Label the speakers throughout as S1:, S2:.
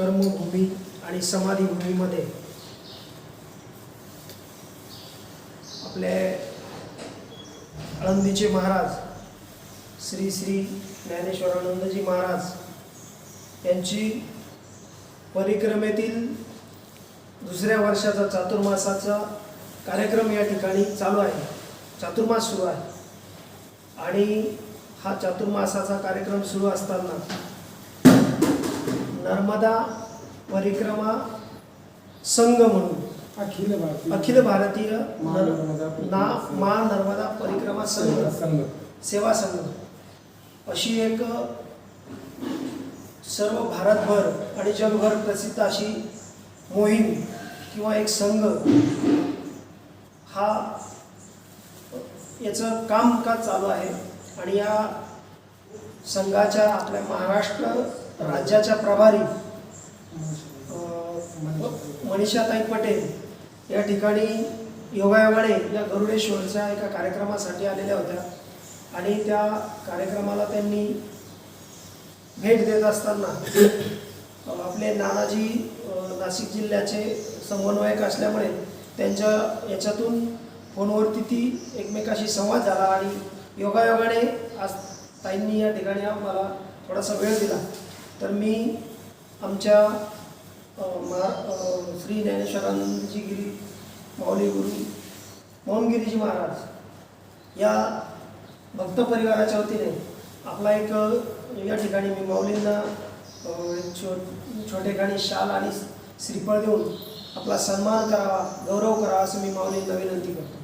S1: कर्मभूमी आणि समाधीभूमीमध्ये आपले आळंदीचे महाराज श्री श्री ज्ञानेश्वरानंदजी महाराज यांची परिक्रमेतील दुसऱ्या वर्षाचा चातुर्मासाचा कार्यक्रम या ठिकाणी चालू आहे. चातुर्मास सुरू आहे आणि हा चातुर्मासाचा कार्यक्रम सुरू असताना नर्मदा परिक्रमा संघ म्हणून अखिल भारतीय नर्मदा परिक्रमा संघ सेवा संघ अशी एक सर्व भारतभर आणि जगभर प्रसिद्ध अशी मोहीम किंवा एक संघ हा याचं कामकाज चालू आहे. आणि या संघाच्या आपल्या महाराष्ट्र राज्याच्या प्रभारी मनीषाताई पटेल या ठिकाणी योगायोगाने या गरुडेश्वरच्या एका कार्यक्रमासाठी आलेल्या होत्या आणि त्या कार्यक्रमाला त्यांनी भेट देत असताना आपले नानाजी नाशिक जिल्ह्याचे समन्वयक असल्यामुळे त्यांच्या याच्यातून फोनवरती ती एकमेकाशी संवाद झाला आणि योगायोगाने आज ताईंनी या ठिकाणी मला थोडासा वेळ दिला. तर मी आमच्या श्री ज्ञानेश्वरानंदजी गिरी माऊली गुरु मोहनगिरीजी महाराज या भक्त परिवाराच्या वतीने आपला एक या ठिकाणी मी माऊलींना छोटेखानी शाल आणि श्रीफळ देऊन आपला सन्मान करावा, गौरव करावा असं मी माऊलींना विनंती करतो.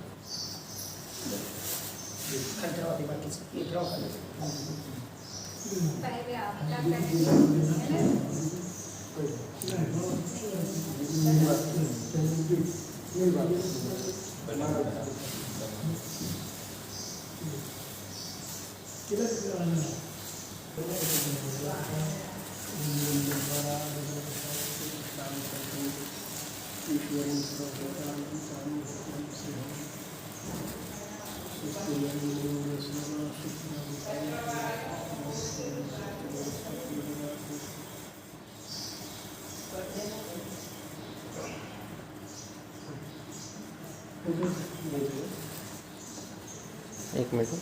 S2: एक मिनिट.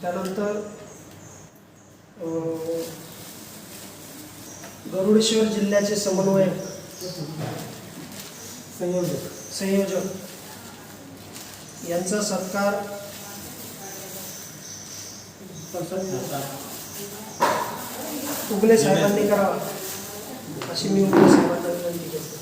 S1: त्यानंतर गरुडेश्वर जिल्ह्याचे समन्वयक संयोजक यांचा सत्कार उगले साहेबांनी करावा अशी मी उगले साहेबांना विनंती करतो.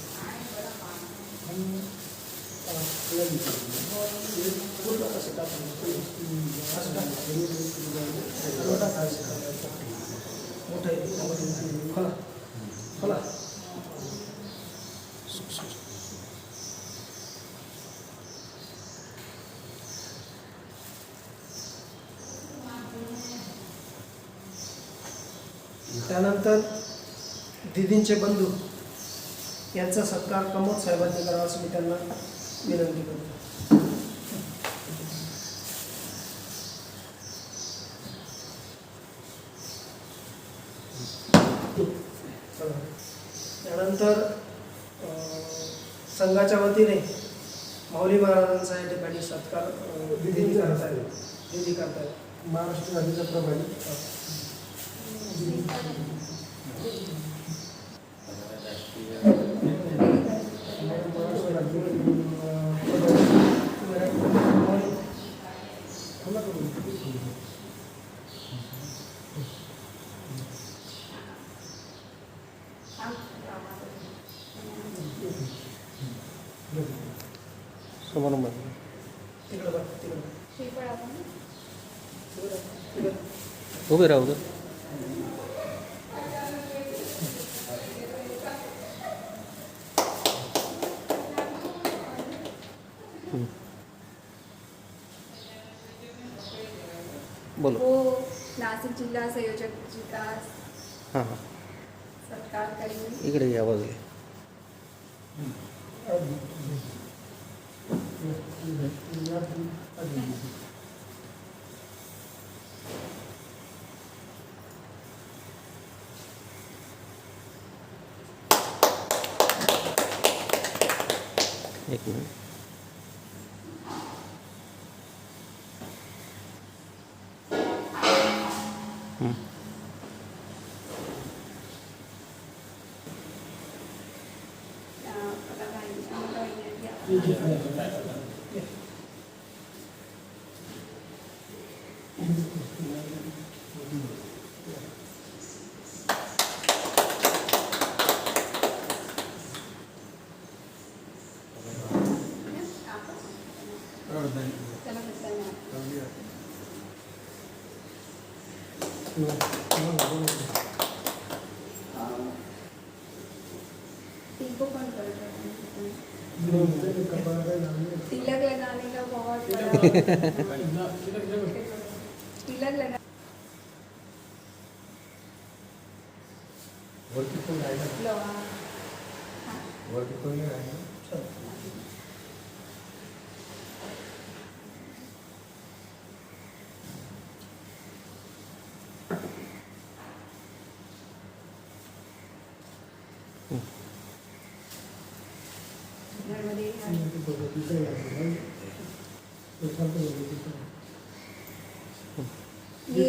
S1: त्यानंतर दिदींचे बंधू यांचा सत्कार प्रमोद साहेबांनी करावा असं मी त्यांना विनंती करतो. त्यानंतर संघाच्या वतीने माऊली महाराजांचा या ठिकाणी सत्कार दिदी करतायत
S3: महाराष्ट्र राज्याचा प्रभारी
S2: समोर उभे राहू दे. बोलो.
S4: नाशिक जिल्हा संयोजक विकास
S2: हां हां
S4: सत्कार करेल.
S2: इकडे या बाजूला. एक मिनिट. हं.
S4: तिलको कौन कर रहा है? तिलक लगाने का बहुत बड़ा तिलक लगा लो हाँ. नर्मदे ये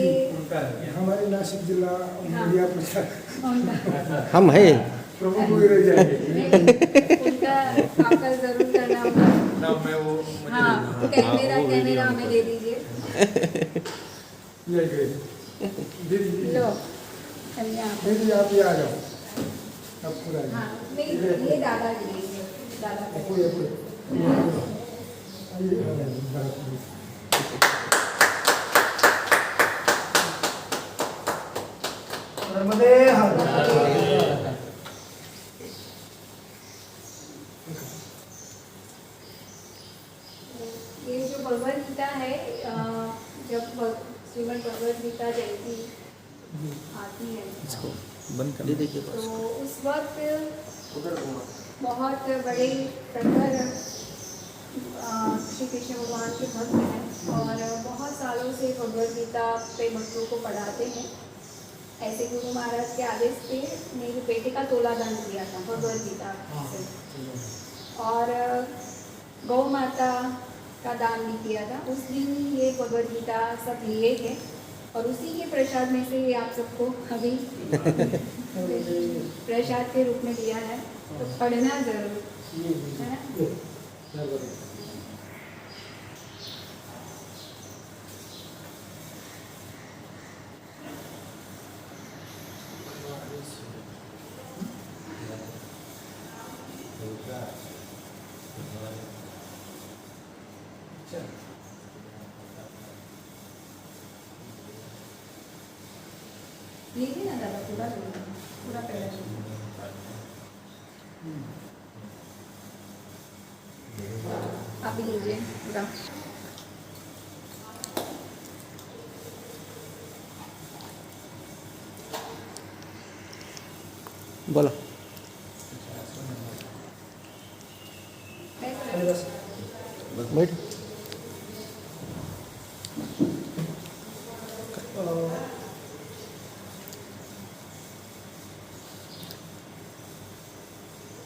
S3: हमारे नासिक जिला मीडिया प्रचार
S2: हम है
S3: प्रमुख भी रह जाएंगे।
S4: उनका आपका जरूर करना होगा.
S3: ना मैं वो
S4: हाँ कैमरा हमें दे दीजिए.
S3: ये गए दीदी
S4: लो अभी यहाँ पर.
S3: दीदी आप ये आ जाओ अब पूरा
S4: हाँ नहीं ये दादा जी लेंगे. दादा का.
S3: पूरे
S1: नर्मदे हर.
S4: ये जो भगवद गीता है जब श्रीमद् भगवद गीता जयंती आती है
S2: इसको बंद कर दीजिए
S4: तो उस वक्त बहुत बड़े प्रखर श्री कृष्ण भगवान के भक्त हैं और बहुत सालों से भगवद गीता पे भक्तों को पढ़ाते हैं. ऐसे गुरु महाराज के आदेश पे मेरे बेटे का तोला दान किया था भगवद गीता से और गौ माता का दान भी किया था. उस दिन ये भगवद गीता सब लिए थे और उसी के प्रसाद में से ये आप सबको अभी प्रसाद के रूप में दिया है तो पढ़ना जरूर है ना. लीजिए ना दादा पूरा लीजिए पूरा पहला आप भी लीजिए पूरा.
S2: बोलो. बैठ.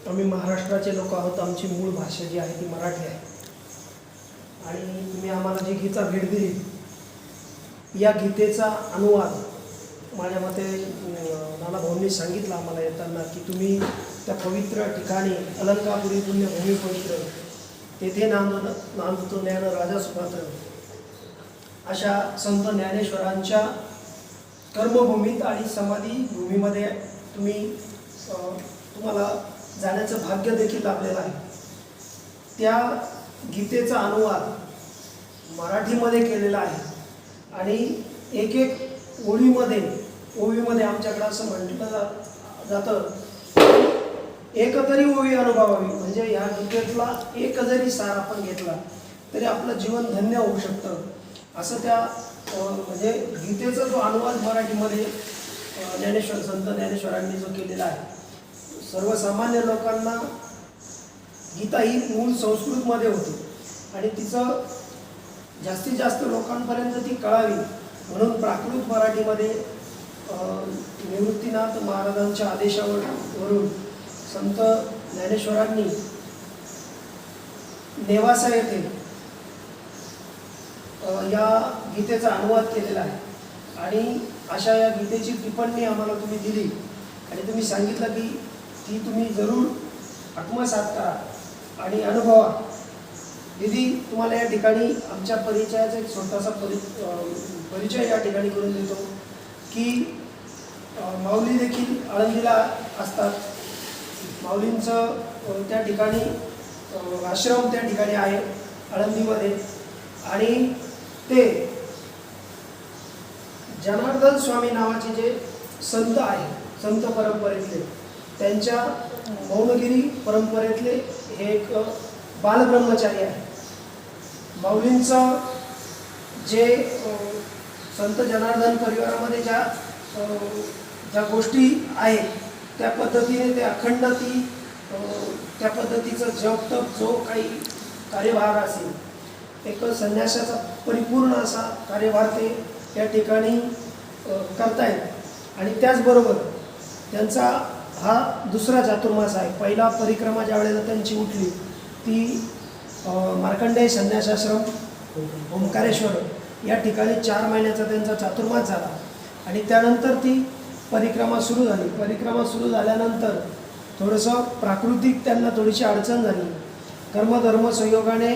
S1: आम्ही महाराष्ट्राचे लोक आहोत. आमची मूळ भाषा जी आहे ती मराठी आहे आणि तुम्ही आम्हाला जी गीता भेट दिली या गीतेचा अनुवाद माझ्या मते नाना भाऊंनी सांगितलं आम्हाला येताना की तुम्ही त्या पवित्र ठिकाणी अलंकापुरी पुण्यभूमी पवित्र तेथे नांदतो ज्ञान राजा सुपात्र अशा संत ज्ञानेश्वरांच्या कर्मभूमीत आणि समाधी भूमीमध्ये तुम्हाला जाण्याचं भाग्य देखील लाभलेलं आहे. त्या गीतेचा अनुवाद मराठीमध्ये केलेला आहे आणि एक एक ओवीमध्ये आमच्याकडं असं म्हटलं जातं एक तरी ओवी अनुभवावी. म्हणजे या गीतेतला एक जरी सार आपण घेतला तरी आपलं जीवन धन्य होऊ शकतं असं त्या म्हणजे गीतेचा जो अनुवाद मराठीमध्ये संत ज्ञानेश्वरांनी जो केलेला आहे सर्वसामान्य लोकांना गीता ही मूळ संस्कृतमध्ये होती आणि तिचं जास्तीत जास्त लोकांपर्यंत ती कळावी म्हणून प्राकृत मराठीमध्ये निवृत्तीनाथ महाराजांच्या आदेशावरून संत ज्ञानेश्वरांनी नेवासा येथे या गीतेचा अनुवाद केलेला आहे आणि अशा या गीतेची टिप्पणी आम्हाला तुम्ही दिली आणि तुम्ही सांगितलं की ती तुम्ही जरूर आत्मसात करा आणि अनुभवा. दीदी, तुम्हाला या ठिकाणी आमच्या परिचयाचा एक छोटासा परिचय या ठिकाणी करून देतो की माऊली देखील आळंदीला असतात. माऊलींचं त्या ठिकाणी आश्रम त्या ठिकाणी आहे आळंदीमध्ये आणि ते जनार्दन स्वामी नावाचे जे संत आहे, संत परंपरेतले, त्यांच्या मौनगिरी परंपरेतले हे एक बालब्रह्मचारी आहे. माऊलींचं जे संत जनार्दन परिवारामध्ये ज्या गोष्टी आहेत त्या पद्धतीने ते अखंड त्या पद्धतीचं जप तप जो काही कार्यभार असेल एक संन्यासाचा परिपूर्ण असा कार्यभार ते या ठिकाणी करतायत आणि त्याचबरोबर त्यांचा हा दुसरा चातुर्मास आहे. पहिला परिक्रमा ज्या वेळेला त्यांची उठली ती मार्कंडेय संन्यासाश्रम ओंकारेश्वर या ठिकाणी 4 महिन्याचा त्यांचा चातुर्मास झाला आणि त्यानंतर ती परिक्रमा सुरू झाली. परिक्रमा सुरू झाल्यानंतर थोडंसं प्राकृतिक त्यांना थोडीशी अडचण झाली. कर्मधर्म संयोगाने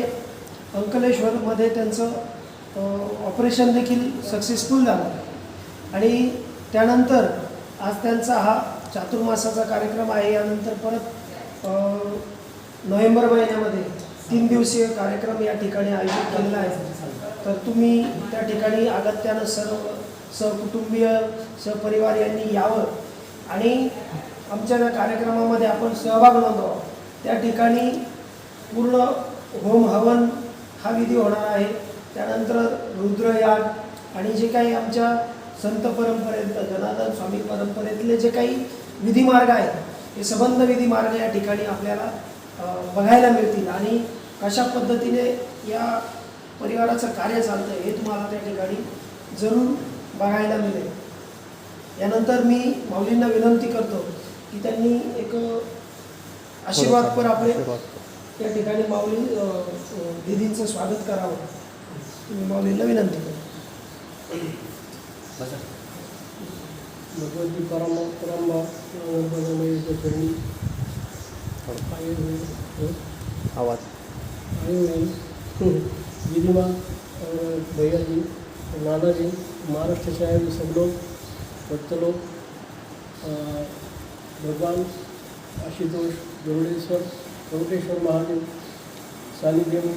S1: अंकलेश्वरमध्ये त्यांचं ऑपरेशन देखील सक्सेसफुल झालं आणि त्यानंतर आज त्यांचा हा चातुर्मासाचा कार्यक्रम आहे. यानंतर परत नोव्हेंबर महिन्यामध्ये 3 दिवसीय कार्यक्रम या ठिकाणी आयोजित केलेला आहे. तर तुम्ही त्या ठिकाणी अगत्यानं सर्व सहकुटुंबीय सहपरिवार यांनी यावं आणि आमच्या त्या कार्यक्रमामध्ये आपण सहभाग नोंदवा. त्या ठिकाणी पूर्ण होम हवन हा विधी होणार आहे. त्यानंतर रुद्रयाग आणि जे काही आमच्या संत परंपरेत जनार्दन स्वामी परंपरेतले जे काही विधिमार्ग आहेत हे संबंध विधिमार्ग या ठिकाणी आपल्याला बघायला मिळतील आणि कशा पद्धतीने या परिवाराचं कार्य चालतं हे तुम्हाला त्या ठिकाणी जरूर बघायला मिळेल. यानंतर मी माऊलींना विनंती करतो की त्यांनी एक आशीर्वादपर आपले या ठिकाणी माऊली दीदींचं स्वागत करावं. मी माऊलींना विनंती करतो.
S3: भगवती परंबा चरणी
S2: आवाज
S3: दीदी माँ और भैया जी नाना जी, महाराष्ट्र से आए हुए सब लोग, भक्त लोग, भगवान आशुतोष गरुड़ेश्वर वेंकटेश्वर महादेव सानिध्य में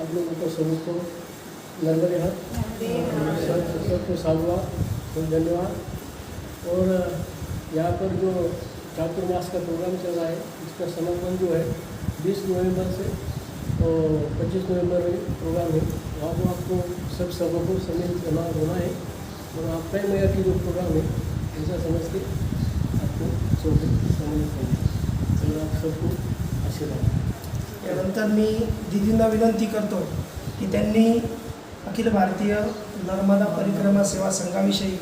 S3: आप लोगों को सबको नर्मदे हाथ सबको साधुआ तो धन्यवाद. और यहाँ पर जो चातुर्मास का प्रोग्राम चल रहा है इसका समापन जो है 20 नवंबर से और 25 नवंबर में प्रोग्राम है. वहाँ पर आपको सब सबको सम्मिलित होना है और आप कई मया की जो प्रोग्राम है ऐसा समझ के आपको सम्मिलित करना और आप सबको आशीर्वाद.
S1: यानंतर मी दीदींना विनंती करतो की त्यांनी अखिल भारतीय नर्मदा परिक्रमा सेवा संघाविषयी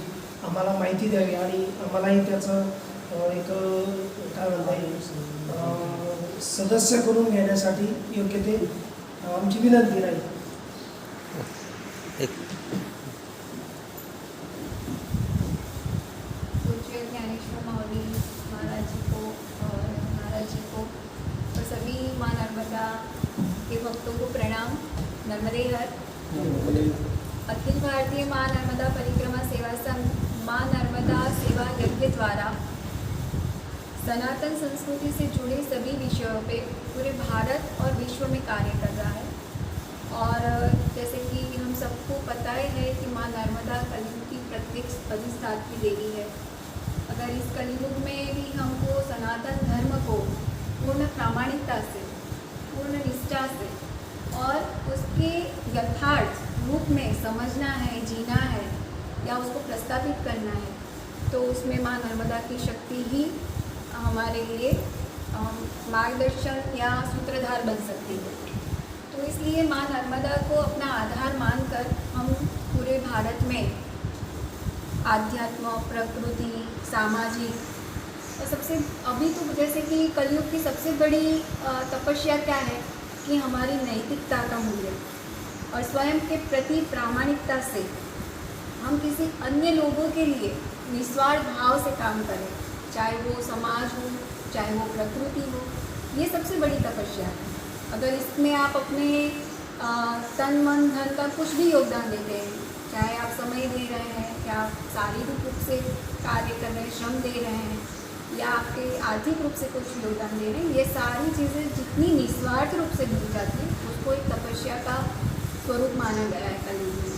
S1: आम्हाला माहिती द्यावी आणि आम्हालाही त्याचं एक काय म्हणता येईल सदस्य करून घेण्यासाठी योग्य ते आमची विनंती राहील.
S4: पूज्य ज्ञानेश्वर माऊली महाराज जी को और महाराज जी को और सभी माँ नर्मदा के भक्तों को प्रणाम. नर्मदे हर. अखिल भारतीय माँ नर्मदा परिक्रमा सेवा संघ माँ नर्मदा सेवा यज्ञ द्वारा सनातन संस्कृति से जुड़े सभी विषयों पे पूरे भारत और विश्व में कार्य कर रहा है. और जैसे कि हम सबको पता है कि माँ नर्मदा कलयुग की प्रत्यक्ष अधिष्ठात्री देवी है. अगर इस कलयुग में भी हमको सनातन धर्म को पूर्ण प्रामाणिकता से, पूर्ण निष्ठा से और उसके यथार्थ रूप में समझना है, जीना है या उसको प्रस्तावित करना है तो उसमें माँ नर्मदा की शक्ति ही हमारे लिए मार्गदर्शन या सूत्रधार बन सकती है। तो इसलिए माँ नर्मदा को अपना आधार मानकर हम पूरे भारत में आध्यात्म, प्रकृति, सामाजिक और सबसे अभी तो जैसे कि कलयुग की सबसे बड़ी तपस्या क्या है कि हमारी नैतिकता का मूल्य और स्वयं के प्रति प्रामाणिकता से हम किसी अन्य लोगों के लिए निस्वार्थ भाव से काम करें, चाहे वो समाज हो, चाहे वो प्रकृति हो। ये सबसे बड़ी तपस्या है। अगर इसमें आप अपने तन मन धन का कुछ भी योगदान देते हैं, चाहे आप समय दे रहे हैं, या आप शारीरिक रूप से कार्य कर रहे हैं, श्रम दे रहे हैं, या आपके आर्थिक रूप से कुछ योगदान दे रहे हैं, ये सारी चीज़ें जितनी निस्वार्थ रूप से दी जाती है उसको एक तपस्या का स्वरूप माना गया है कलयुग में।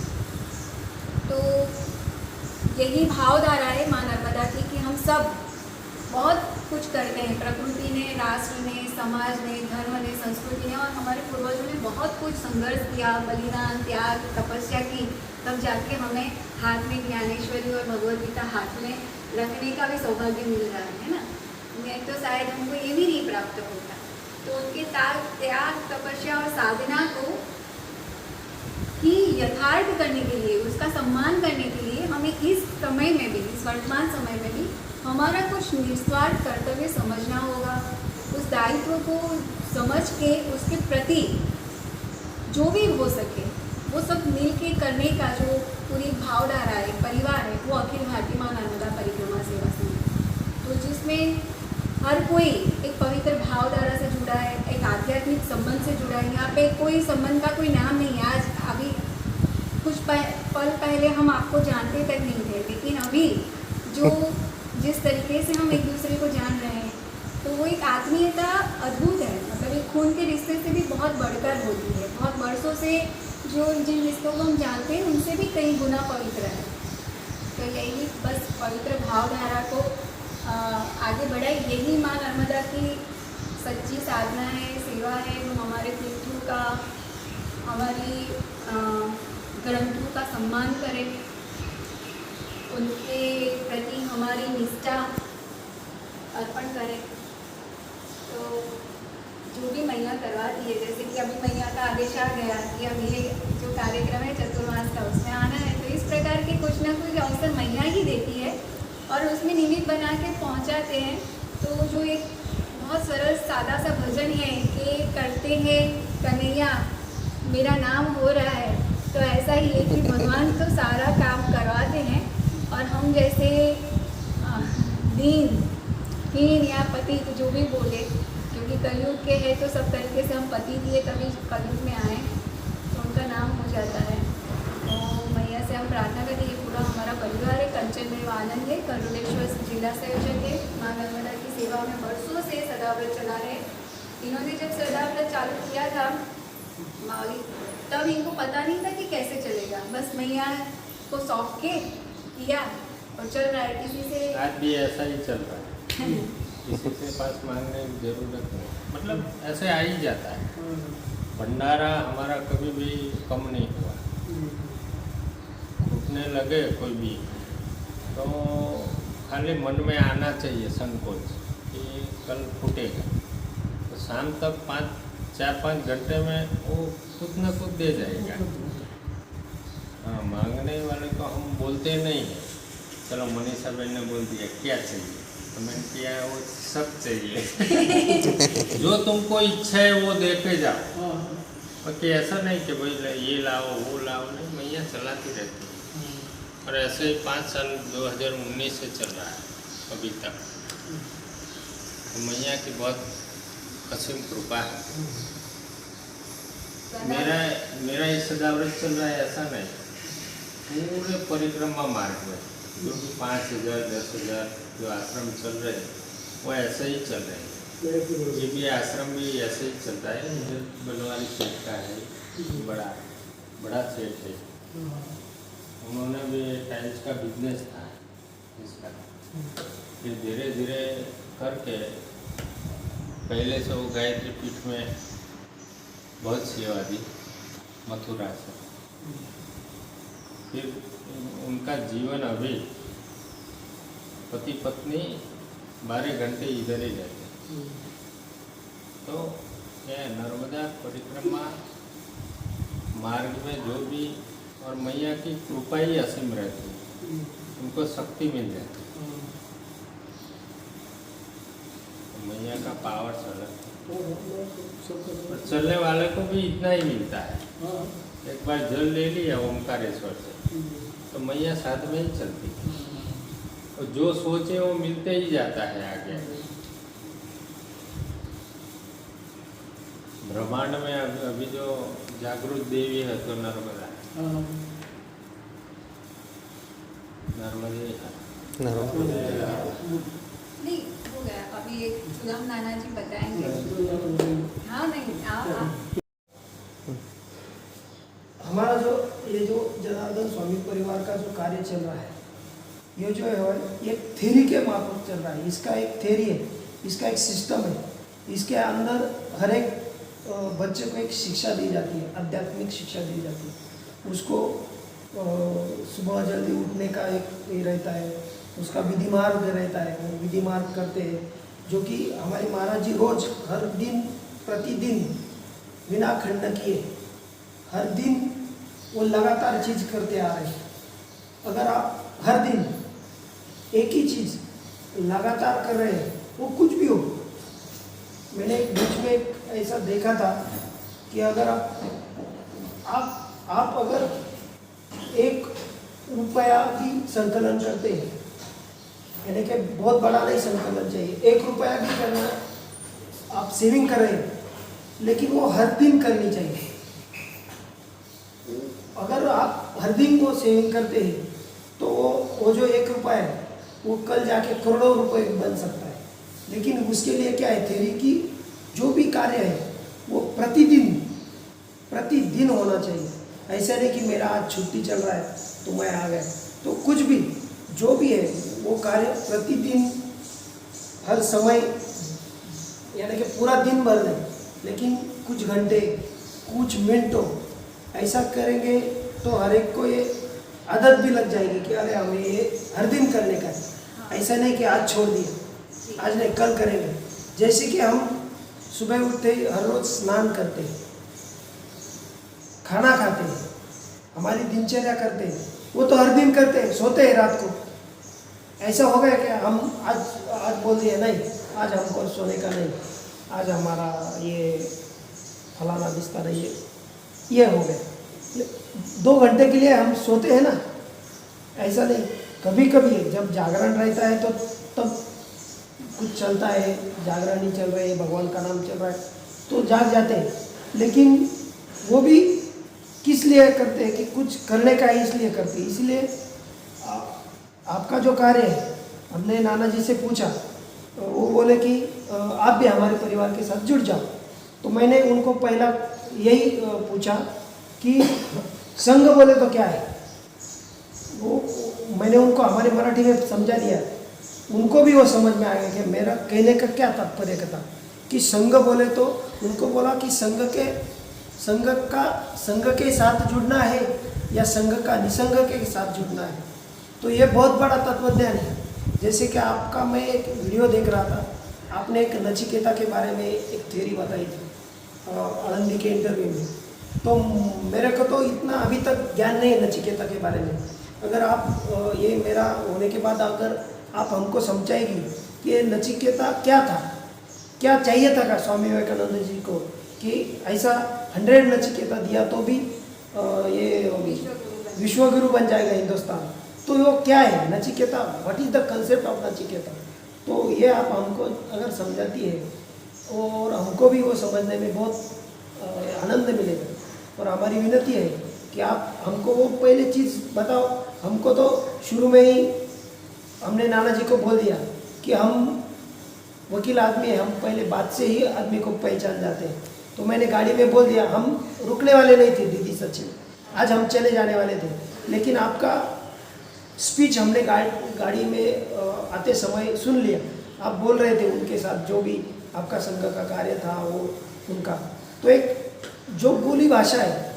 S4: तो यही भावधारा है माँ नर्मदा की कि हम सब बहुत कुछ करते हैं। प्रकृति ने, राष्ट्र ने, समाज ने, धर्म ने, संस्कृति ने और हमारे पूर्वजों ने बहुत कुछ संघर्ष किया, बलिदान, त्याग, तपस्या की, तब जाके हमें हाथ में ज्ञानेश्वरी और भगवद गीता हाथ में रखने का भी सौभाग्य मिल रहा है ना। नहीं तो शायद हमको ये भी नहीं प्राप्त होता। तो उनके त्याग, तपस्या और साधना को ही यथार्थ करने के लिए, उसका सम्मान करने के लिए हमें इस समय में भी, इस वर्तमान समय में भी हमारा कुछ निस्वार्थ कर्तव्य समझना होगा। उस दायित्व को समझ के उसके प्रति जो भी हो सके वो सब मिल के करने का जो पूरी भावधारा है, परिवार है, वो अखिल भारतीय माँ नर्मदा परिक्रमा सेवा संघ है। तो जिसमें हर कोई एक पवित्र भावधारा से जुड़ा है, एक आध्यात्मिक संबंध से जुड़ा है। यहाँ पे कोई संबंध का कोई नाम नहीं है। आज अभी कुछ पल पहले हम आपको जानते तक नहीं थे, लेकिन अभी जो जिस तरीके से हम एक दूसरे को जान रहे हैं, तो वो एक आत्मीयता अद्भुत है। मतलब एक खून के रिश्ते से भी बहुत बढ़कर होती है। बहुत वर्षों से जिन रिश्तों को हम जानते हैं उनसे भी कई गुना पवित्र है। तो यही बस पवित्र भावधारा को आगे बढ़ाए, यही माँ नर्मदा की सच्ची साधना है, सेवा है। जो हमारे तीर्थों का, हमारी ग्रंथों का सम्मान करें, उनके प्रति हमारी निष्ठा अर्पण करें। तो जो भी मैया करवाती है, जैसे कि अभी मैया का आदेश आ गया कि अब ये जो कार्यक्रम है चतुर्मास का, उसमें आना है, तो इस प्रकार के कुछ ना कुछ अवसर मैया ही देती है और उसमें निमित्त बना के पहुँचाते हैं। तो जो एक बहुत सरल सादा सा भजन है कि करते हैं कन्हैया मेरा नाम हो रहा है, तो ऐसा ही है कि भगवान तो सारा काम करवाते हैं और हम जैसे दीनहीन या पतित जो भी बोले, क्योंकि कलयुग के हैं तो सब तरीके से हम पति दिए तभी कलयुग में आए, तो उनका नाम हो जाता है। तो मैया से हम प्रार्थना करते हैं, ये पूरा हमारा परिवार है, कंचन देव आनंद है, करुणेश्वर जिला संयोजक है, माँ नर्मदा की सेवा में वर्षों से सदाव्रत चला रहे। इन्होंने जब सदाव्रत चालू किया था मावली, तब इनको पता नहीं था कि कैसे चलेगा, बस मैया को सौंप के किया और चल रहा है। किसी से
S5: आज भी ऐसा ही चल रहा है। किसी के पास मांगने की जरूरत नहीं, मतलब ऐसे आ ही जाता है। भंडारा हमारा कभी भी कम नहीं हुआ। उठने लगे कोई भी तो खाली मन में आना चाहिए संकोच कि कल फूटेगा, तो शाम तक 4-5 घंटे में वो कुछ न कुछ दे जाएगा। हाँ, मांगने वाले को हम बोलते नहीं हैं। चलो मनीषा बहन ने बोल दिया क्या चाहिए, तो मैंने किया वो सब चाहिए। जो तुमको इच्छा है वो दे के जाओ। बाकी ऐसा नहीं कि भाई ये लाओ वो लाओ, नहीं, मैया चलाती रहती है। और ऐसे ही 5 साल 2019 से चल रहा है अभी तक। तो मैया की बहुत असीम कृपा है। मेरा ये सदाव्रत चल रहा है ऐसा नहीं, पूरे परिक्रमा मार्ग में जो भी 5000 10,000 जो आश्रम चल रहे हैं वो ऐसे ही चल रहे हैं। ये भी आश्रम भी ऐसे ही चलता है। जो बलवारी सेठ का है, बड़ा सेठ है, उन्होंने भी टाइल्स का बिजनेस था इसका। फिर धीरे धीरे करके पहले से वो गायत्री पीठ में बहुत सेवा दी मथुरा से। फिर उनका जीवन अभी पति पत्नी 12 घंटे इधर ही रहते, तो क्या नर्मदा परिक्रमा मार्ग में जो भी और मैया की कृपा ही असीम रहती है, उनको शक्ति मिल जाती है, तो मैया का पावर चला। चलने वाले को भी इतना ही मिलता है। एक बार जल ले लिया ओमकारेश्वर से तो मैया साथ में ही चलती है, और जो सोचे वो मिलते ही जाता है आगे। ब्रह्मांड में अभी जो जागृत देवी है तो नर्मदा नर्मदे
S4: नहीं हो गया, अभी एक सुदाम नाना जी बताएंगे। हाँ नहीं आप
S1: हमारा जो ये जो जनार्दन स्वामी परिवार का जो कार्य चल रहा है, ये जो है एक थ्योरी के माफक चल रहा है। इसका एक थ्योरी है, इसका एक सिस्टम है। इसके अंदर हर एक बच्चे को एक शिक्षा दी जाती है, आध्यात्मिक शिक्षा दी जाती है। उसको सुबह जल्दी उठने का एक ये रहता है, उसका विधि मार्ग रहता है, वो विधि मार्ग करते हैं, जो कि हमारे महाराज जी रोज हर दिन प्रतिदिन बिना खंड किए हर दिन वो लगातार चीज करते आ रहे हैं। अगर आप हर दिन एक ही चीज लगातार कर रहे हैं, वो कुछ भी हो। मैंने एक बीच में एक ऐसा देखा था कि अगर आप अगर 1 रुपया भी संकलन करते हैं, यानी कि बहुत बड़ा नहीं संकलन चाहिए, 1 रुपया भी करना आप सेविंग कर रहे हैं, लेकिन वो हर दिन करनी चाहिए। अगर आप हर दिन वो सेविंग करते हैं तो वो जो 1 रुपया है वो कल जाके करोड़ों रुपए बन सकता है। लेकिन उसके लिए क्या है, थ्योरी की जो भी कार्य है वो प्रतिदिन होना चाहिए। ऐसा नहीं कि मेरा आज छुट्टी चल रहा है तो मैं आ गया, तो कुछ भी जो भी है वो कार्य प्रतिदिन हर समय, यानी कि पूरा दिन भर नहीं, लेकिन कुछ घंटे कुछ मिनटों ऐसा करेंगे तो हर एक को ये आदत भी लग जाएगी कि अरे हमें ये हर दिन करने का है। ऐसा नहीं कि आज छोड़ दिया, आज नहीं कल करेंगे। जैसे कि हम सुबह उठते ही हर रोज स्नान करते हैं, खाना खाते हैं, हमारी दिनचर्या करते हैं, वो तो हर दिन करते हैं, सोते हैं रात को। ऐसा हो गया कि हम आज बोल दिए नहीं, आज हमको सोने का नहीं, आज हमारा ये फलाना बिस्तर है, ये हो गया। 2 घंटे के लिए हम सोते हैं ना, ऐसा नहीं। कभी कभी जब जागरण रहता है तो तब कुछ चलता है, जागरण नहीं चल रहा है, भगवान का नाम चल रहा है तो जाग जाते हैं। लेकिन वो भी किस लिए करते हैं कि कुछ करने का ही इसलिए करते हैं। इसलिए आपका जो कार्य है, हमने नाना जी से पूछा, वो बोले कि आप भी हमारे परिवार के साथ जुड़ जाओ। तो मैंने उनको पहला यही पूछा कि संघ बोले तो क्या है। वो मैंने उनको हमारे मराठी में समझा दिया, उनको भी वो समझ में आ गया कि मेरा कहने का क्या तात्पर्य था। कि संघ बोले तो उनको बोला कि संघ के साथ जुड़ना है या संघ का निसंग के साथ जुड़ना है। तो ये बहुत बड़ा तत्वज्ञान है। जैसे कि आपका मैं एक वीडियो देख रहा था, आपने एक नचिकेता के बारे में एक थ्योरी बताई थी आनंदी के इंटरव्यू में। तो मेरे को तो इतना अभी तक ज्ञान नहीं है नचिकेता के बारे में। अगर आप ये मेरा होने के बाद अगर आप हमको समझाएगी कि ये नचिकेता क्या था, क्या चाहिए था का स्वामी विवेकानंद जी को कि ऐसा 100 नचिकेता दिया तो भी ये विश्वगुरु बन जाएगा हिंदुस्तान। तो वो क्या है Nachiketa, what is the concept of Nachiketa. तो ये आप हमको अगर समझाती है और हमको भी वो समझने में बहुत आनंद मिलेगा। और हमारी विनती है कि आप हमको वो पहले चीज़ बताओ। हमको तो शुरू में ही हमने नाना जी को बोल दिया कि हम वकील आदमी है, हम पहले बात से ही आदमी को पहचान जाते हैं। तो मैंने गाड़ी में बोल दिया, हम रुकने वाले नहीं थे दीदी सचिन, आज हम चले जाने वाले थे। लेकिन आपका स्पीच हमने गाड़ी में आते समय सुन लिया। आप बोल रहे थे उनके साथ जो भी आपका संघ का कार्य था वो उनका। तो एक जो बोली भाषा है,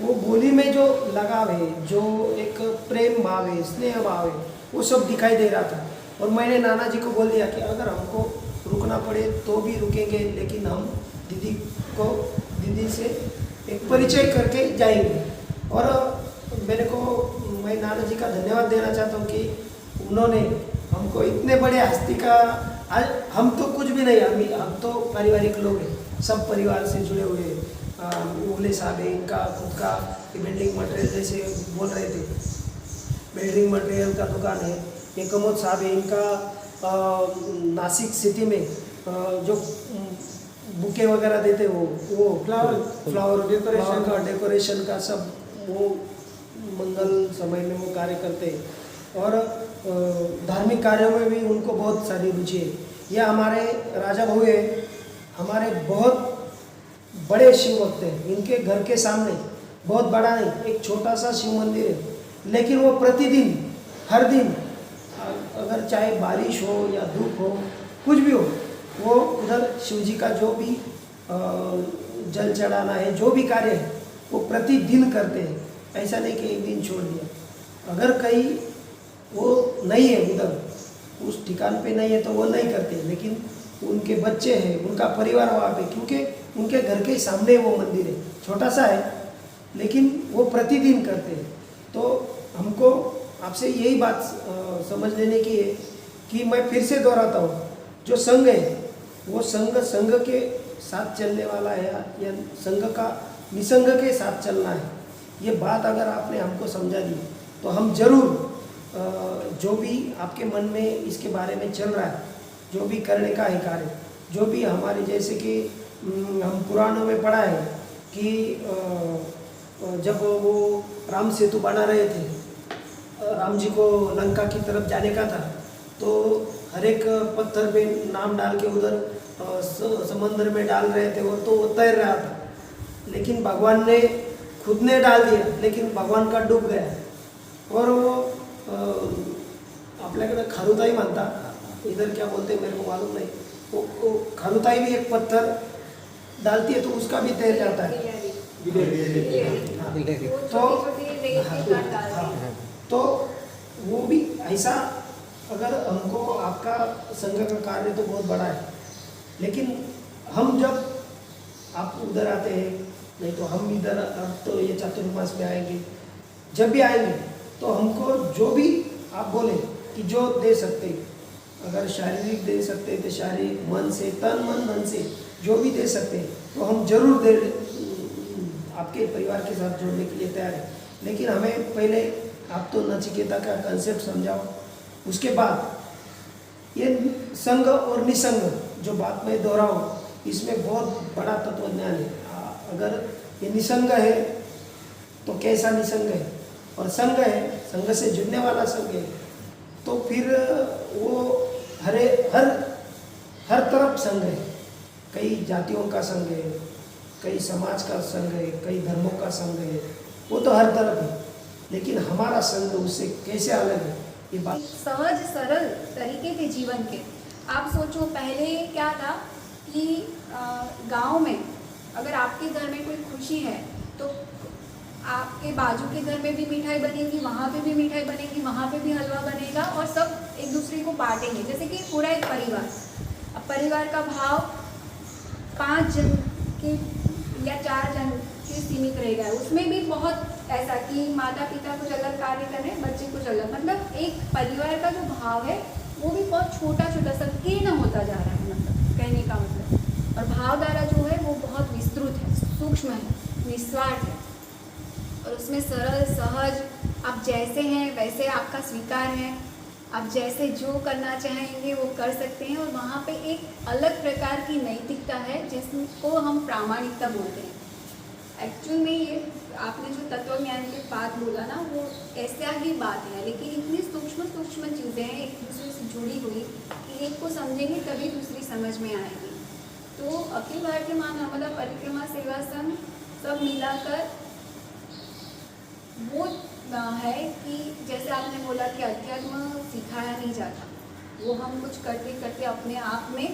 S1: वो बोली में जो लगाव है, जो एक प्रेम भाव है, स्नेह भाव है, वो सब दिखाई दे रहा था। और मैंने नाना जी को बोल दिया कि अगर हमको रुकना रुकना पड़े तो भी रुकेंगे, लेकिन हम दीदी से एक परिचय करके जाएंगे। और मैं नाना जी का धन्यवाद देना चाहता हूँ कि उन्होंने हमको इतने बड़े हस्ती का, आज हम तो कुछ भी नहीं, हम तो पारिवारिक लोग हैं, सब परिवार से जुड़े हुए। ओले साहब है, इनका खुद का बिल्डिंग मटेरियल, जैसे बोल रहे थे, बिल्डिंग मटेरियल का दुकान है। ये कमोद साहब है, इनका नासिक सिटी में जो बुके वगैरह देते वो फ्लावर डेकोरेशन का सब वो मंगल समय में वो कार्य करते हैं। और धार्मिक कार्यों में भी उनको बहुत सारी रुचि है। यह हमारे राजा भाऊ है, हमारे बहुत बड़े शिव भक्त हैं। इनके घर के सामने बहुत बड़ा नहीं, एक छोटा सा शिव मंदिर है, लेकिन वो प्रतिदिन हर दिन अगर चाहे बारिश हो या धूप हो, कुछ भी हो, वो उधर शिव जी का जो भी जल चढ़ाना है, जो भी कार्य है, वो प्रतिदिन करते हैं। ऐसा नहीं कि एक दिन छोड़ दिया। अगर कहीं वो नहीं है, उधर उस ठिकान पे नहीं है, तो वो नहीं करते, लेकिन उनके बच्चे हैं, उनका परिवार वहाँ पे, क्योंकि उनके घर के सामने वो मंदिर है, छोटा सा है, लेकिन वो प्रतिदिन करते हैं। तो हमको आपसे यही बात समझ लेने की है कि मैं फिर से दोहराता हूँ, जो संघ है वो संघ के साथ चलने वाला है, या संघ का निसंग के साथ चलना है। ये बात अगर आपने हमको समझा दी तो हम जरूर जो भी आपके मन में इसके बारे में चल रहा है, जो भी करने का है कार्य, जो भी हमारे, जैसे कि हम पुराणों में पढ़ा है कि जब वो राम सेतु बना रहे थे, राम जी को लंका की तरफ जाने का था, तो हर एक पत्थर पे नाम डाल के उधर समंदर में डाल रहे थे, वो तैर रहा था, लेकिन भगवान ने खुद ने डाल दिया, लेकिन भगवान का डूब गया। और वो आपल्याकडे खारुताई म्हणता, इधर क्या बोलते मेरे को मालूम नहीं, वो खारुताई भी एक पत्थर डालती है तो उसका भी तैर जाता है। तो वो भी ऐसा, अगर हमको आपका संघ का कार्य तो बहुत बड़ा है, लेकिन हम जब आप उधर आते हैं, नहीं तो हम इधर, अब तो ये चातुर्मास में आएंगे, जब भी आएंगे तो हमको जो भी आप बोले कि जो दे सकते, अगर शारीरिक दे सकते तो शारीरिक, मन से, तन मन धन से जो भी दे सकते तो हम जरूर दे, आपके परिवार के साथ जोड़ने के लिए तैयार है। लेकिन हमें पहले आप तो नचिकेता का कंसेप्ट समझाओ, उसके बाद ये संघ और निसंग जो बात मैं दोहराऊँ, इसमें बहुत बड़ा तत्वज्ञान है। अगर ये निसंग है तो कैसा निसंग है, और संघ है, संघ से जुड़ने वाला संघ है, तो फिर वो हर तरफ संघ है। कई जातियों का संघ है, कई समाज का संघ है, कई धर्मों का संघ है, वो तो हर तरफ है, लेकिन हमारा संघ उससे कैसे अलग है, ये बात।
S4: सहज सरल तरीके के जीवन के, आप सोचो पहले क्या था कि गांव में अगर आपके घर में कोई खुशी है तो आपके बाजू के घर में भी मिठाई बनेगी, वहाँ पे भी मिठाई बनेगी, वहाँ पे भी हलवा बनेगा, और सब एक दूसरे को बांटेंगे, जैसे कि पूरा एक परिवार। अब परिवार का भाव 5 जन के या 4 जन के सीमित रहेगा। उसमें भी बहुत ऐसा कि माता पिता कुछ अलग कार्य कर रहे हैं, बच्चे कुछ अलग, मतलब एक परिवार का जो भाव है वो भी बहुत छोटा छोटा संकीर्ण होता जा रहा है, मतलब कहने का मतलब। और भावधारा जो है वो बहुत विस्तृत है, सूक्ष्म है, निस्वार्थ है, और उसमें सरल सहज, आप जैसे हैं वैसे आपका स्वीकार है, आप जैसे जो करना चाहेंगे वो कर सकते हैं। और वहाँ पे एक अलग प्रकार की नैतिकता है जिसको हम प्रामाणिकता बोलते हैं। एक्चुअल में ये आपने जो तत्वज्ञान की बात बोला ना, वो ऐसा ही बात है, लेकिन इतनी सूक्ष्म सूक्ष्म चीज़ें हैं एक दूसरे से जुड़ी हुई कि एक को समझेंगे तभी दूसरी समझ में आएगी। तो अखिल भारतीय माँ नर्मदा परिक्रमा सेवा संघ सब मिलाकर वो है कि जैसे आपने बोला कि अध्यात्म सिखाया नहीं जाता, वो हम कुछ करते करते अपने आप में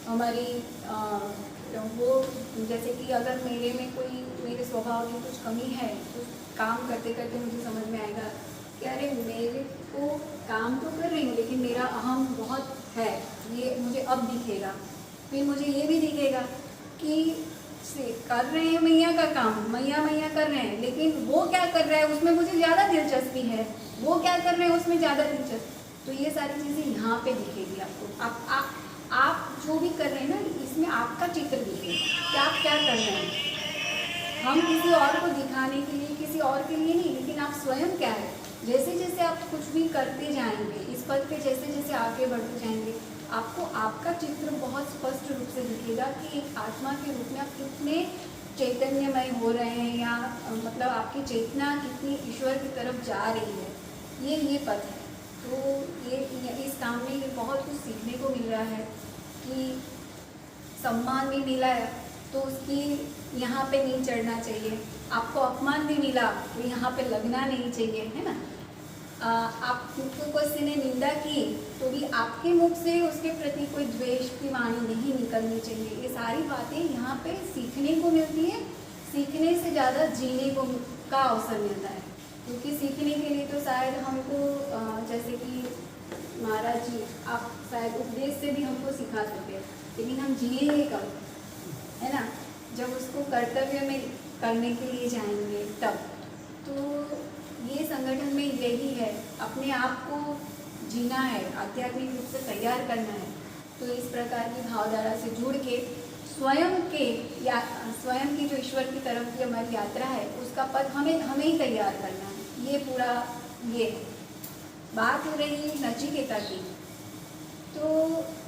S4: हमारी वो, जैसे कि अगर मेरे में कोई मेरे स्वभाव की कुछ कमी है तो काम करते करते मुझे समझ में आएगा कि अरे मेरे को काम तो कर रही हूँ लेकिन मेरा अहम बहुत है, ये मुझे अब दिखेगा। फिर मुझे ये भी दिखेगा कि से कर रहे हैं मैया का काम, मैया मैया कर रहे हैं, लेकिन वो क्या कर रहा है उसमें मुझे ज़्यादा दिलचस्पी है, वो क्या कर रहे हैं उसमें ज़्यादा दिलचस्पी। तो ये सारी चीज़ें यहाँ पे दिखेगी आपको। आप जो भी कर रहे हैं ना, इसमें आपका चित्र दिखेगा कि आप क्या कर रहे हैं। हम किसी और को दिखाने के लिए, किसी और के लिए नहीं, लेकिन आप स्वयं क्या है। जैसे जैसे आप कुछ भी करते जाएंगे, इस पद पे जैसे जैसे आगे बढ़ते जाएंगे, आपको आपका चित्र बहुत स्पष्ट रूप से दिखेगा कि एक आत्मा के रूप में आप कितने चैतन्यमय हो रहे हैं, या मतलब आपकी चेतना कितनी ईश्वर की तरफ जा रही है। ये पद है। तो ये इस काम में ये बहुत कुछ सीखने को मिल रहा है कि सम्मान भी मिला है तो उसकी यहाँ पे नहीं चढ़ना चाहिए, आपको अपमान भी मिला तो यहाँ पे लगना नहीं चाहिए, है ना। आपको किसी ने निंदा की तो भी आपके मुख से उसके प्रति कोई द्वेष की वाणी नहीं निकलनी चाहिए। ये सारी बातें यहाँ पे सीखने को मिलती है। सीखने से ज़्यादा जीने को का अवसर मिलता है, क्योंकि सीखने के लिए तो शायद हमको जैसे कि महाराज जी आप शायद उपदेश से भी हमको सिखा सकते हैं, लेकिन हम जिएंगे कब, है ना, जब उसको कर्तव्य में करने के लिए जाएंगे तब। तो ये संगठन में यही है, अपने आप को जीना है, आध्यात्मिक रूप से तैयार करना है। तो इस प्रकार की भावधारा से जुड़ के स्वयं की जो ईश्वर की तरफ की हमारी यात्रा है उसका पथ हमें ही तैयार करना है। ये पूरा ये बात हो रही नचिकेता की। तो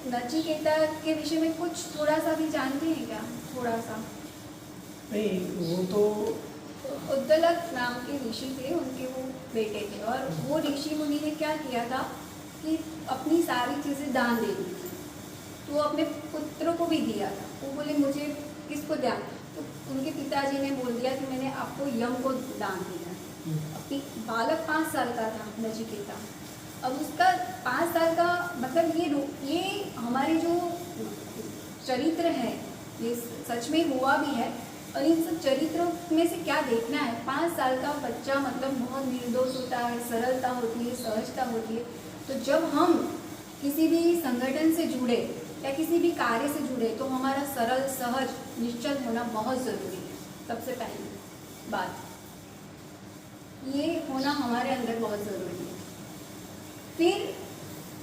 S4: नचिकेता के विषय में कुछ थोड़ा सा भी जानते हैं क्या? थोड़ा सा
S1: नहीं, वो तो
S4: उद्दलक नाम के ऋषि थे, उनके वो बेटे थे, और वो ऋषि मुनि ने क्या किया था कि अपनी सारी चीज़ें दान दे दी थी। तो अपने पुत्र को भी दिया था। वो बोले मुझे किसको दान, तो उनके पिताजी ने बोल दिया कि मैंने आपको यम को दान दिया। अपनी बालक 5 साल का था नचिकेता। अब उसका 5 साल का मतलब ये हमारे जो चरित्र है ये सच में हुआ भी है। और इन सब चरित्रों में से क्या देखना है, 5 साल का बच्चा मतलब बहुत निर्दोष होता है, सरलता होती है, सहजता होती है। तो जब हम किसी भी संगठन से जुड़े या किसी भी कार्य से जुड़े तो हमारा सरल सहज निश्चल होना बहुत ज़रूरी है। सबसे पहली बात ये होना हमारे अंदर बहुत ज़रूरी है। फिर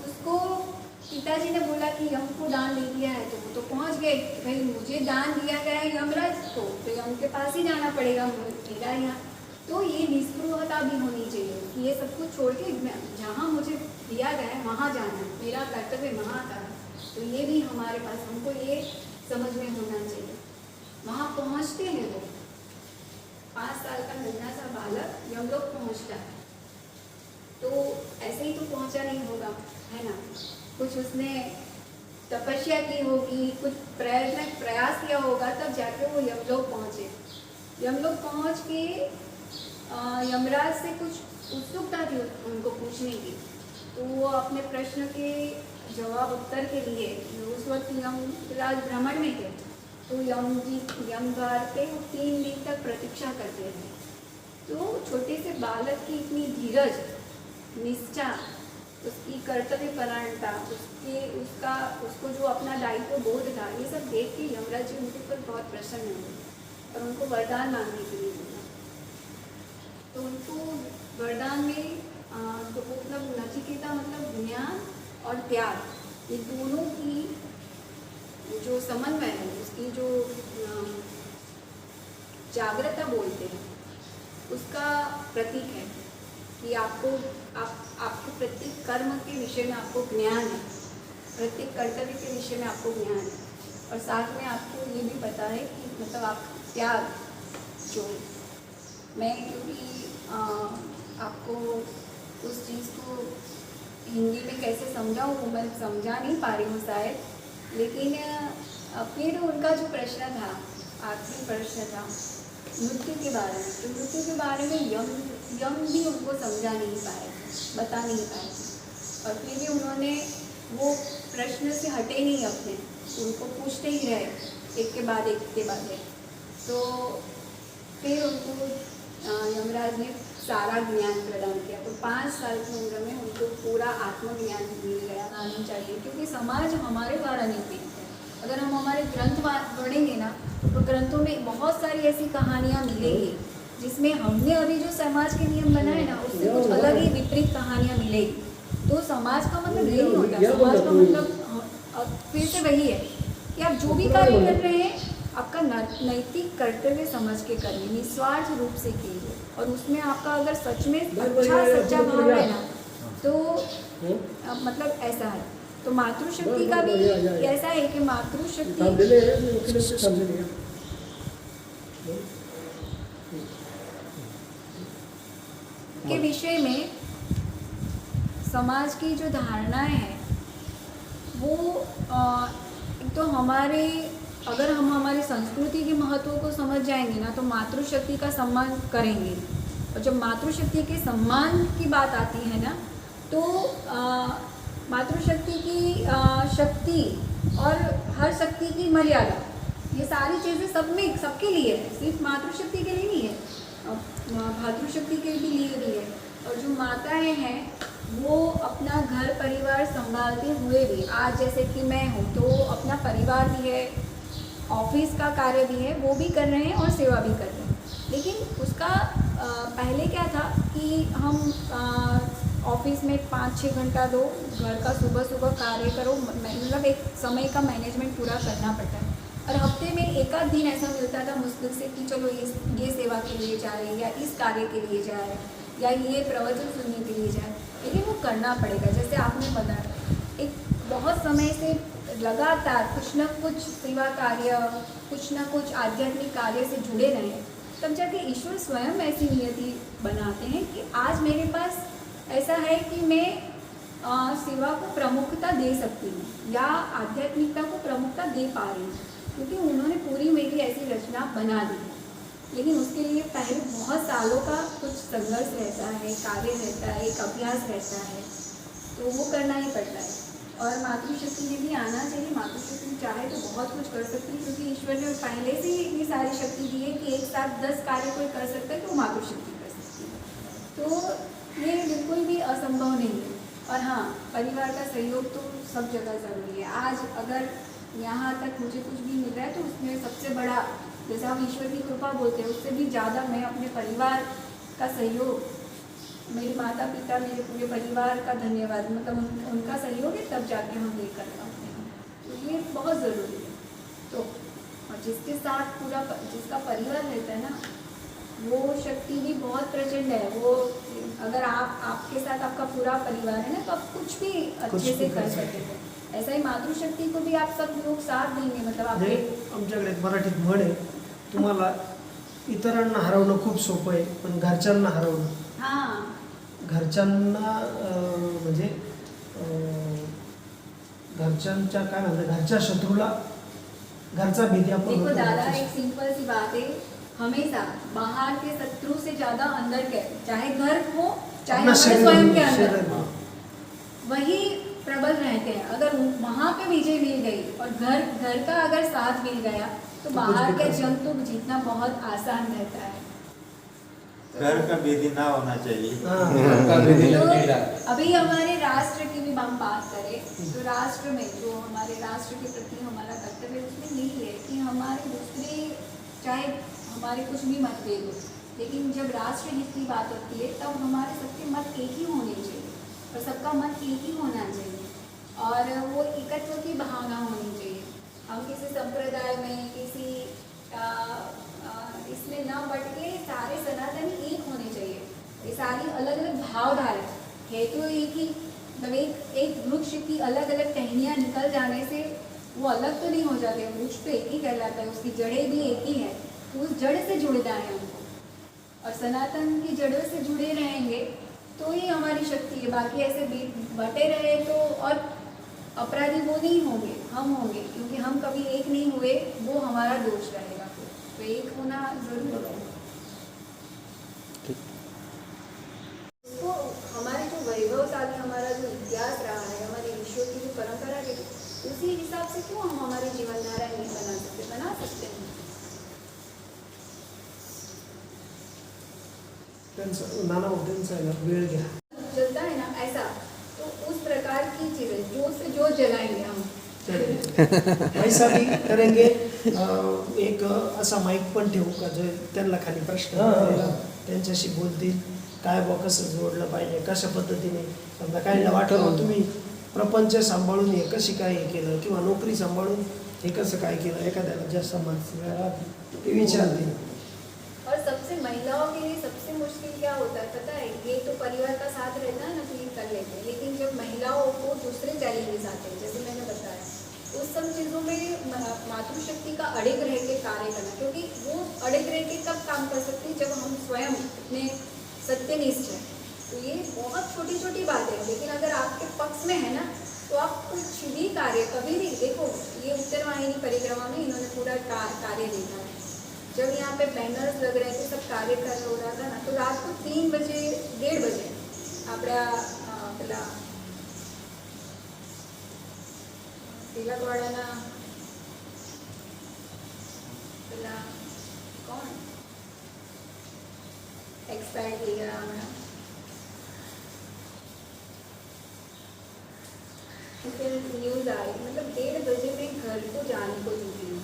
S4: उसको पिताजी ने बोला कि यम को दान दे दिया है, तो वो तो पहुंच गए, भाई मुझे दान दिया गया है यमराज को, तो यम के पास ही जाना पड़ेगा मेरा यहाँ। तो ये निस्पृहता भी होनी चाहिए कि ये सब कुछ छोड़ के जहाँ मुझे दिया गया है वहाँ जाना है, मेरा कर्तव्य वहाँ का है। तो ये भी हमारे पास हमको ये समझ में होना चाहिए। वहाँ पहुँचते हैं वो 5 साल का नन्हा सा बालक यमलोक पहुँचता है, तो ऐसे ही तो पहुँचा नहीं होगा, है ना। कुछ उसने तपस्या की होगी, कुछ प्रयास किया होगा, तब जाके वो यमलोक पहुँचे। यमलोक पहुँच के यमराज से कुछ उत्सुकता थी उनको पूछने की, तो वो अपने प्रश्न के जवाब उत्तर के लिए उस वक्त यमराज भ्रमण में थे, तो यमद्वार पे 3 दिन तक प्रतीक्षा करते थे। तो छोटे से बालक की इतनी धीरज, निष्ठा, उसकी कर्तव्य परायणता, उसको जो अपना दायित्व बोध था, ये सब देख के यमराज जी उनके ऊपर बहुत प्रसन्न हुए और उनको वरदान मांगने के लिए बोला। तो उनको वरदान में तो मतलब नचिकेता मतलब ज्ञान और त्याग, ये दोनों की जो समन्वय है, उसकी जो जागृता बोलते हैं, उसका प्रतीक है कि आपको प्रत्येक कर्म के विषय में आपको ज्ञान है, प्रत्येक कर्तव्य के विषय में आपको ज्ञान है, और साथ में आपको ये भी पता है कि मतलब आप त्याग जो मैं क्योंकि आपको उस चीज़ को हिंदी में कैसे समझाऊँ वो मैं समझा नहीं पा रही हूँ शायद, लेकिन फिर उनका जो प्रश्न था, आखिरी प्रश्न था मृत्यु के बारे में, तो मृत्यु के बारे में यम भी उनको समझा नहीं पाए, बता नहीं पाए। और फिर भी उन्होंने वो प्रश्न से हटे नहीं अपने, उनको पूछते ही रहे एक के बाद एक। तो फिर उनको यमराज ने सारा ज्ञान प्रदान किया। तो 5 साल की उम्र में उनको पूरा आत्मज्ञान मिल गया। आना चाहिए क्योंकि समाज हमारे द्वारा निर्मित है, अगर हम हमारे ग्रंथ पढ़ेंगे ना, तो ग्रंथों में बहुत सारी ऐसी कहानियाँ मिलेंगी जिसमें हमने अभी जो समाज के नियम बनाए ना, उससे कुछ अलग ही विपरीत कहानियाँ मिलेगी। तो समाज का मतलब यही होता है, समाज का मतलब फिर से वही है कि आप जो भी कार्य कर रहे हैं आपका नैतिक कर्तव्य समझ के करिए, निस्वार्थ रूप से कीजिए, और उसमें आपका अगर सच में अच्छा सच्चा भाव है ना, तो मतलब ऐसा है। तो मातृशक्ति का भी ऐसा है कि मातृशक्ति के विषय में समाज की जो धारणाएं हैं वो एक तो हमारे, अगर हम हमारी संस्कृति के महत्व को समझ जाएंगे ना, तो मातृशक्ति का सम्मान करेंगे। और जब मातृशक्ति के सम्मान की बात आती है ना, तो मातृशक्ति की शक्ति और हर शक्ति की मर्यादा, ये सारी चीज़ें सब में सबके लिए है, सिर्फ मातृशक्ति के लिए नहीं है, भातृशक्ति के भी लिए भी है। और जो माताएं हैं वो अपना घर परिवार संभालते हुए भी, आज जैसे कि मैं हूँ तो अपना परिवार भी है, ऑफिस का कार्य भी है, वो भी कर रहे हैं और सेवा भी कर रहे हैं। लेकिन उसका पहले क्या था कि हम ऑफिस में 5-6 घंटा दो, घर का सुबह कार्य करो, मतलब एक समय का मैनेजमेंट पूरा करना पड़ता है। और हफ्ते में एक आध दिन ऐसा मिलता था मुश्किल से कि चलो ये सेवा के लिए जाए, या इस कार्य के लिए जाए, या ये प्रवचन सुनने के लिए जाए, लेकिन वो करना पड़ेगा। जैसे आपने बताया, एक बहुत समय से लगातार कुछ न कुछ सेवा कार्य, कुछ न कुछ आध्यात्मिक कार्य से जुड़े रहे, तब जाके ईश्वर स्वयं ऐसी नियति बनाते हैं कि आज मेरे पास ऐसा है कि मैं सेवा को प्रमुखता दे सकती हूँ, या आध्यात्मिकता को प्रमुखता दे पा रही हूँ, क्योंकि उन्होंने पूरी मेरी ऐसी रचना बना दी है। लेकिन उसके लिए पहले बहुत सालों का कुछ संघर्ष रहता है, कार्य रहता है, एक अभ्यास रहता है, तो वो करना ही पड़ता है। और मातृशक्ति में भी आना चाहिए। मातृशक्ति चाहे तो बहुत कुछ कर सकती है, क्योंकि ईश्वर ने पहले से ही इतनी सारी शक्ति दी है कि एक साथ 10 कार्य कोई कर सकता है, तो मातृशक्ति कर सकती है। तो ये बिल्कुल भी असंभव नहीं है। और हाँ, परिवार का सहयोग तो सब जगह ज़रूरी है। आज अगर यहाँ तक मुझे कुछ भी मिल रहा है तो उसमें सबसे बड़ा, जैसे हम ईश्वर की कृपा बोलते हैं, उससे भी ज़्यादा मैं अपने परिवार का सहयोग, मेरे माता पिता, मेरे पूरे परिवार का धन्यवाद, मतलब उनका सहयोग है, तब जाके हम ये कर पाते हैं। तो ये बहुत ज़रूरी है। तो और जिसके साथ पूरा जिसका परिवार रहता है ना, वो शक्ति भी बहुत प्रचंड है। वो अगर आपके साथ आपका पूरा परिवार है ना, तो आप कुछ भी अच्छे से कर सकते हैं। ऐसा ही मातृशक्ती को भी आप सब लोग साथ देंगे, मतलब आपके
S1: आमच्याकडे मराठीत म्हण आहे, तुम्हाला इतरांना हरवणं खूप सोपं आहे, पण घरच्यांना हरवणं,
S4: हाँ,
S1: घरच्यांना म्हणजे घरच्यांच्या काय म्हणतात, घरच्या शत्रूला घरचा भीती आपण
S4: देखो दादा,
S1: होतो.
S4: एक सिंपल सी बात है, हमेशा बाहर के शत्रु से ज्यादा अंदर के, चाहे घर हो चाहे
S1: अपना
S4: हमारे
S1: शरीर
S4: स्वयं के
S1: शरीर
S4: अंदर, वही प्रबल रहते हैं। अगर वहाँ पे विजय मिल गई और घर का अगर साथ मिल गया, तो बाहर के जंग तो जीतना बहुत आसान रहता है।
S6: घर का विधि ना होना चाहिए।
S4: तो अभी हमारे राष्ट्र की भी हम बात करें, तो राष्ट्र में जो हमारे राष्ट्र के प्रति हमारा कर्तव्य, उसमें यही है कि हमारे दूसरे, चाहे हमारे कुछ भी मतभेद हो, लेकिन जब राष्ट्र हित की बात होती है तब हमारे सबके मत एक ही होने चाहिए, और सबका मत एक ही होना चाहिए, और वो एकत्व की भावना होनी चाहिए। हम किसी संप्रदाय में, किसी इसमें ना बट के सारे सनातनी एक होने चाहिए। ये सारी अलग अलग भावधारा है तो एक ही, मतलब एक वृक्ष की अलग अलग टहनियाँ निकल जाने से वो अलग तो नहीं हो जाते, वृक्ष तो एक ही कहलाता है, उसकी जड़ें भी एक ही है, तो उस जड़ से जुड़ना है हमको, और सनातन की जड़ों से जुड़े रहेंगे तो ही हमारी शक्ति है। बाकी ऐसे बटे रहे तो, और अपराधी वो नहीं होंगे, हम होंगे, क्योंकि हम कभी एक नहीं हुए, वो हमारा दोष रहेगा। तो एक होना जरूर है। तो हमारे जो वैभवशाली हमारा जो इतिहास रहा है, हमारे ऋषियों की जो परंपरा है, उसी हिसाब से क्यों हम हमारी जीवन धारा नहीं बना सकते हैं।
S1: नाना मोठ्यांचा आहे ना, वेळ घ्या.
S4: चलता है ना ऐसा, तो उस प्रकार की चीज़ें जो से जो जलाएंगे हम,
S1: करेंगे वैसा भी करेंगे. एक असा माईक पण ठेवू का जो त्यांना खाली प्रश्न विचारलेला, त्यांच्याशी बोलतील काय बा कसं जोडलं पाहिजे, कशा पद्धतीने. समजा काहींना वाटलं तुम्ही प्रपंच सांभाळून हे कशी काय हे केलं किंवा नोकरी सांभाळून हे कसं काय केलं, एखाद्याला जास्त समस्या राहते ते विचारतील.
S4: और सबसे महिलाओं के लिए सबसे मुश्किल क्या होता है पता है, ये तो परिवार का साथ रहता है ना तो ये कर लेते हैं, लेकिन जब महिलाओं को दूसरे चैलेंजेस आते हैं जैसे मैंने बताया, उस सब चीज़ों में मातृशक्ति का अड़िग रह के कार्य करना, क्योंकि वो अड़िग रह के कब काम कर सकते हैं जब हम स्वयं अपने सत्यनिष्ठ हैं. तो ये बहुत छोटी छोटी बातें हैं, लेकिन अगर आपके पक्ष में है ना तो आप कुछ भी कार्य कभी भी देखो. ये उत्तरवाहिनी परिक्रमा में इन्होंने पूरा कार्य देखा है. जब यहाँ पे बैनर्स लग रहे थे, सब कार्य कर हो रहा था ना, तो रात को 3 बजे 1:30 बजे आपड़ा पेला तिलकवाड़ा पेला कौन एक्सपायर થઈ ગયા હમણાં, फिर न्यूज़ आई, मतलब 1:30 बजे मैं घर को जाने को निकली हूँ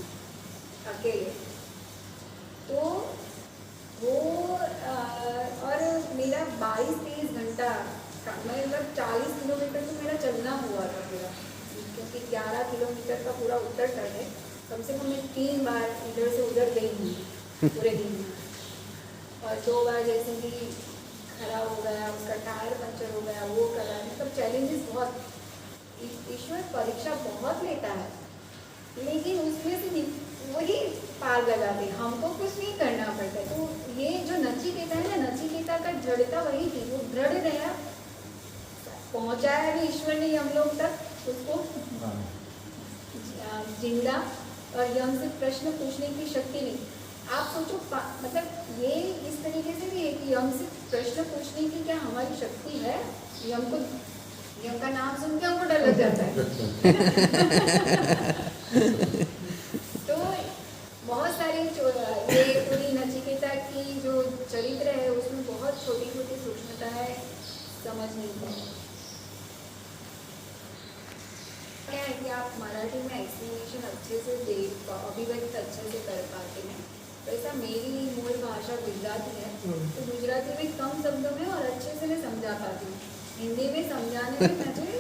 S4: अकेले. तो वो और मेरा 22-23 घंटा मतलब 40 किलोमीटर तो मेरा चलना हुआ था पूरा, क्योंकि 11 किलोमीटर का पूरा उत्तर तट है. कम से कम मैं 3 बार इधर से उधर गई हूँ पूरे दिन में, और 2 बार जैसे कि खराब हो गया, उसका टायर पंचर हो गया, वो करा. मतलब चैलेंजेस बहुत, ईश्वर परीक्षा बहुत लेता है, लेकिन उसमें से वही पार लगाते, हमको कुछ नहीं करना पड़ता. तो ये जो नचिकेता है ना, नचिकेता का दृढ़ता वही थी, वो दृढ़ रहा, पहुंचाया भी ईश्वर ने हम लोग तक उसको जिंदा, और यम से प्रश्न पूछने की शक्ति नहीं. आप सोचो मतलब ये इस तरीके से भी है कि यम से प्रश्न पूछने की क्या हमारी शक्ति है. यम का नाम सुन के हमको डर लग जाता है. तो बहुत सारी ये पूरी नचिकेता की जो चरित्र है उसमें बहुत छोटी छोटी सूक्ष्मताएं समझने की. क्या है कि आप मराठी में एक्सप्लेनेशन अच्छे से दे, अभिव्यक्त अच्छे से कर पाते हैं. वैसा मेरी मूल भाषा गुजराती है, तो गुजराती में कम शब्दों में और अच्छे से मैं समझा पाती हूँ. हिंदी में समझाने में मुझे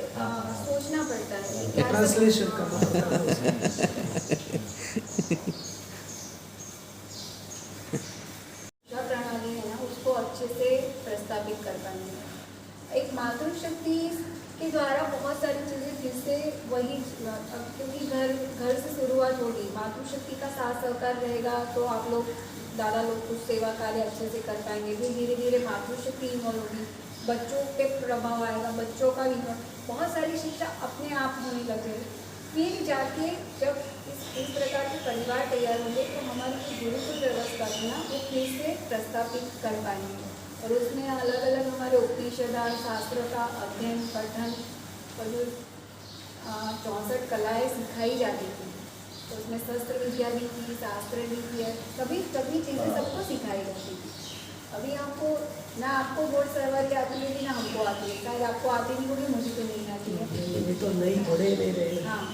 S4: सोचना पड़ता है कि क्या
S1: ट्रांसलेशन का
S4: प्रणाली है ना, उसको अच्छे से प्रस्तावित कर पानी है. एक मातृशक्ति के द्वारा बहुत सारी चीज़ें फिर से वही, क्योंकि घर से शुरुआत होगी. मातृशक्ति का साथ सहकार रहेगा तो आप लोग दादा लोग कुछ सेवा कार्य अच्छे से कर पाएंगे. फिर धीरे धीरे मातृशक्ति इन्वॉल्व होगी, बच्चों पे प्रभाव आएगा, बच्चों का भी बहुत सारी शिक्षा अपने आप होने लगेगी. फिर जाके जब इस प्रकार के परिवार तैयार होंगे तो हमारी जो गुरुकुल व्यवस्था है ना वो फिर से प्रस्तावित कर पाएंगे. और उसमें अलग अलग हमारे उपनिषद शास्त्र का अध्ययन पठन और जो 64 कलाएँ सिखाई जाती थी, तो उसमें शस्त्र विद्या भी थी, शास्त्र भी थी, सभी चीज़ें सबको सिखाई जाती थी. अभी आपको ना आपको बोर्ड सवारी आती है ना हमको आती है, शायद आपको आती नहीं होगी, मुझे तो नहीं आती है.
S1: ये तो नहीं घोड़े नहीं रहे.
S4: हाँ,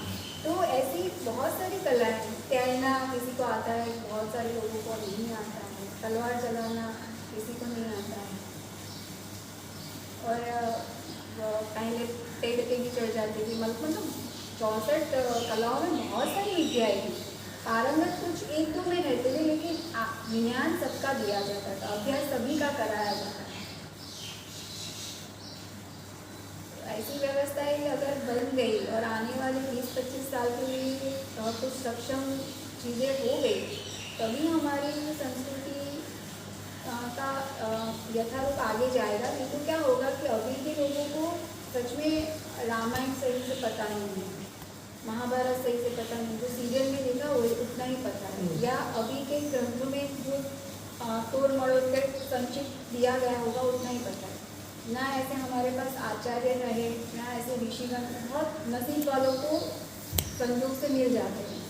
S4: तो ऐसी बहुत सारी कलाएं, तैरना किसी को आता है, बहुत सारे लोगों को नहीं आता है, तलवार चलाना किसी को नहीं आता है, और पहले पेड़ पे भी चढ़ जाती थी. मतलब 64 कलाओं में बहुत सारी विद्याएँ थी. पारंगत कुछ 1-2 में रहते थे, लेकिन ज्ञान सबका दिया जाता था, अभ्यास सभी का कराया जाता था. ऐसी व्यवस्था ही अगर बन गई और आने वाले 20-25 साल के लिए कुछ सक्षम चीज़ें हो गई, तभी हमारी संस्कृति का यथारूप आगे जाएगा. नहीं तो क्या होगा कि अभी के लोगों को सच में रामायण सही से पता नहीं है, महाभारत सही से पता नहीं, जो सीरियल में देखा वो उतना ही पता है, या अभी के ग्रंथों में जो तोड़ मड़ोड़ कर संक्षिप्त दिया गया होगा उतना ही पता है. ना ऐसे हमारे पास आचार्य रहे, ना ऐसे ऋषिगण, बहुत नसीब वालों को संयोग से मिल जाते हैं.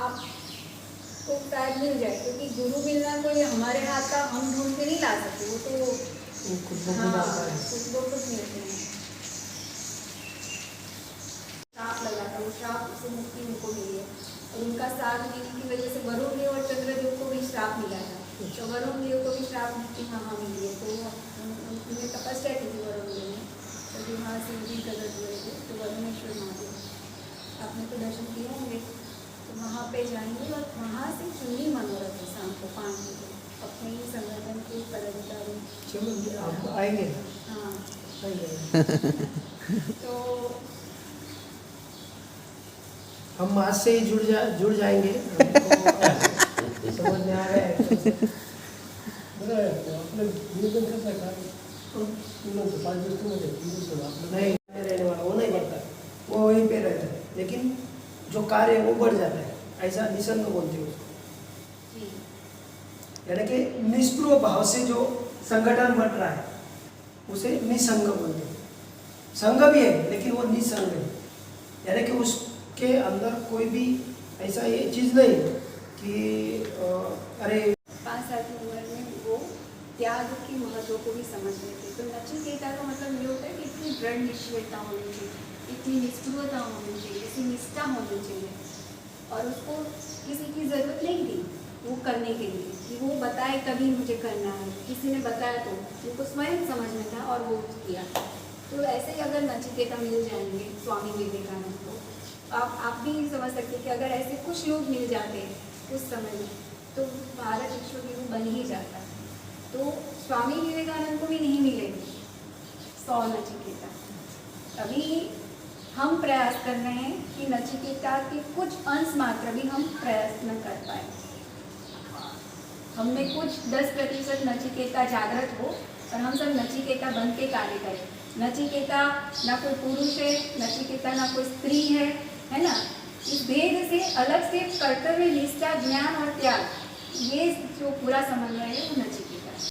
S4: आपको शायद मिल जाए, क्योंकि गुरु मिलना कोई हमारे हाथ का हम ढूंढ के नहीं ला सकते, वो तो कुछ लोग कुछ मिलते हैं. श्राप लगाता, वो श्राप से मुक्त उनका साथ देने की वजह से वरुण देव और चंद्रदेव को भी श्राप मिला था। तो वरुण देव को भी श्राप की महा मिली है, तो उन्होंने तपस्या की थी वरुण देव ने, तो वहाँ शिव जी प्रकट हुए थे। तो वरुणेश्वर महादेव आपने तो दर्शन किए होंगे, तो वहाँ पे जाएंगे और वहाँ से चुन्नी मनोरथ है शाम को 5 बजे अपने ही संगठन के पदाधिकारी।
S1: चलो आप आएंगे ना?
S4: हाँ,
S1: आएंगे।
S4: तो
S1: हम आज से ही जुड़ जाएंगे। हमको समझ में आ रहा है।
S3: बरं आहे, आपलं नियोजन कसं आहे काय तुला 5 दिवस मध्ये 3 दिवस आपलं
S1: नहीं रहने वाला वो नहीं बढ़ता है, वो वहीं पे रहता है, लेकिन जो कार्य है वो बढ़ जाता है। ऐसा निसंग बोलते हैं उसको,
S4: जी,
S1: यानी कि निष्प्रिय भाव से जो संगठन बन रहा है उसे निसंग बोलते हैं। संग भी है लेकिन वो निसंग है, यानी कि उसके अंदर कोई भी ऐसा ये चीज़ नहीं है कि अरे
S4: 5 साल की उम्र में वो त्याग के महत्व को भी समझ रहे थे। तो नचिकेता का मतलब ये होता है कि इतनी दृढ़ निश्चयता होनी चाहिए, इतनी निष्ठुरता होनी चाहिए, ऐसी निष्ठा होनी चाहिए, और उसको किसी की ज़रूरत नहीं थी वो करने के लिए कि वो बताए कभी मुझे करना है, किसी ने बताया तो उनको स्वयं समझ में था और वो किया। तो ऐसे ही अगर नचिकेता मिल जाएंगे स्वामी विवेकानंद को, आप भी समझ सकते हैं कि अगर ऐसे कुछ लोग मिल जाते उस समय में तो भारत विश्व गुरु बन ही जाता। तो स्वामी विवेकानंद को भी नहीं मिलेगी 100 नचिकेता। अभी हम प्रयास कर रहे हैं कि नचिकेता के कुछ अंश मात्र भी हम प्रयत्न कर पाए, हमने कुछ 10% नचिकेता जागृत हो और हम सब नचिकेता बन के कार्य करें। नचिकेता ना कोई पुरुष है, नचिकेता ना कोई स्त्री है ना। इस भेद से अलग से कर्तव्य, निष्ठा, ज्ञान और त्याग, ये जो पूरा समन्वय है वो नचिकेता।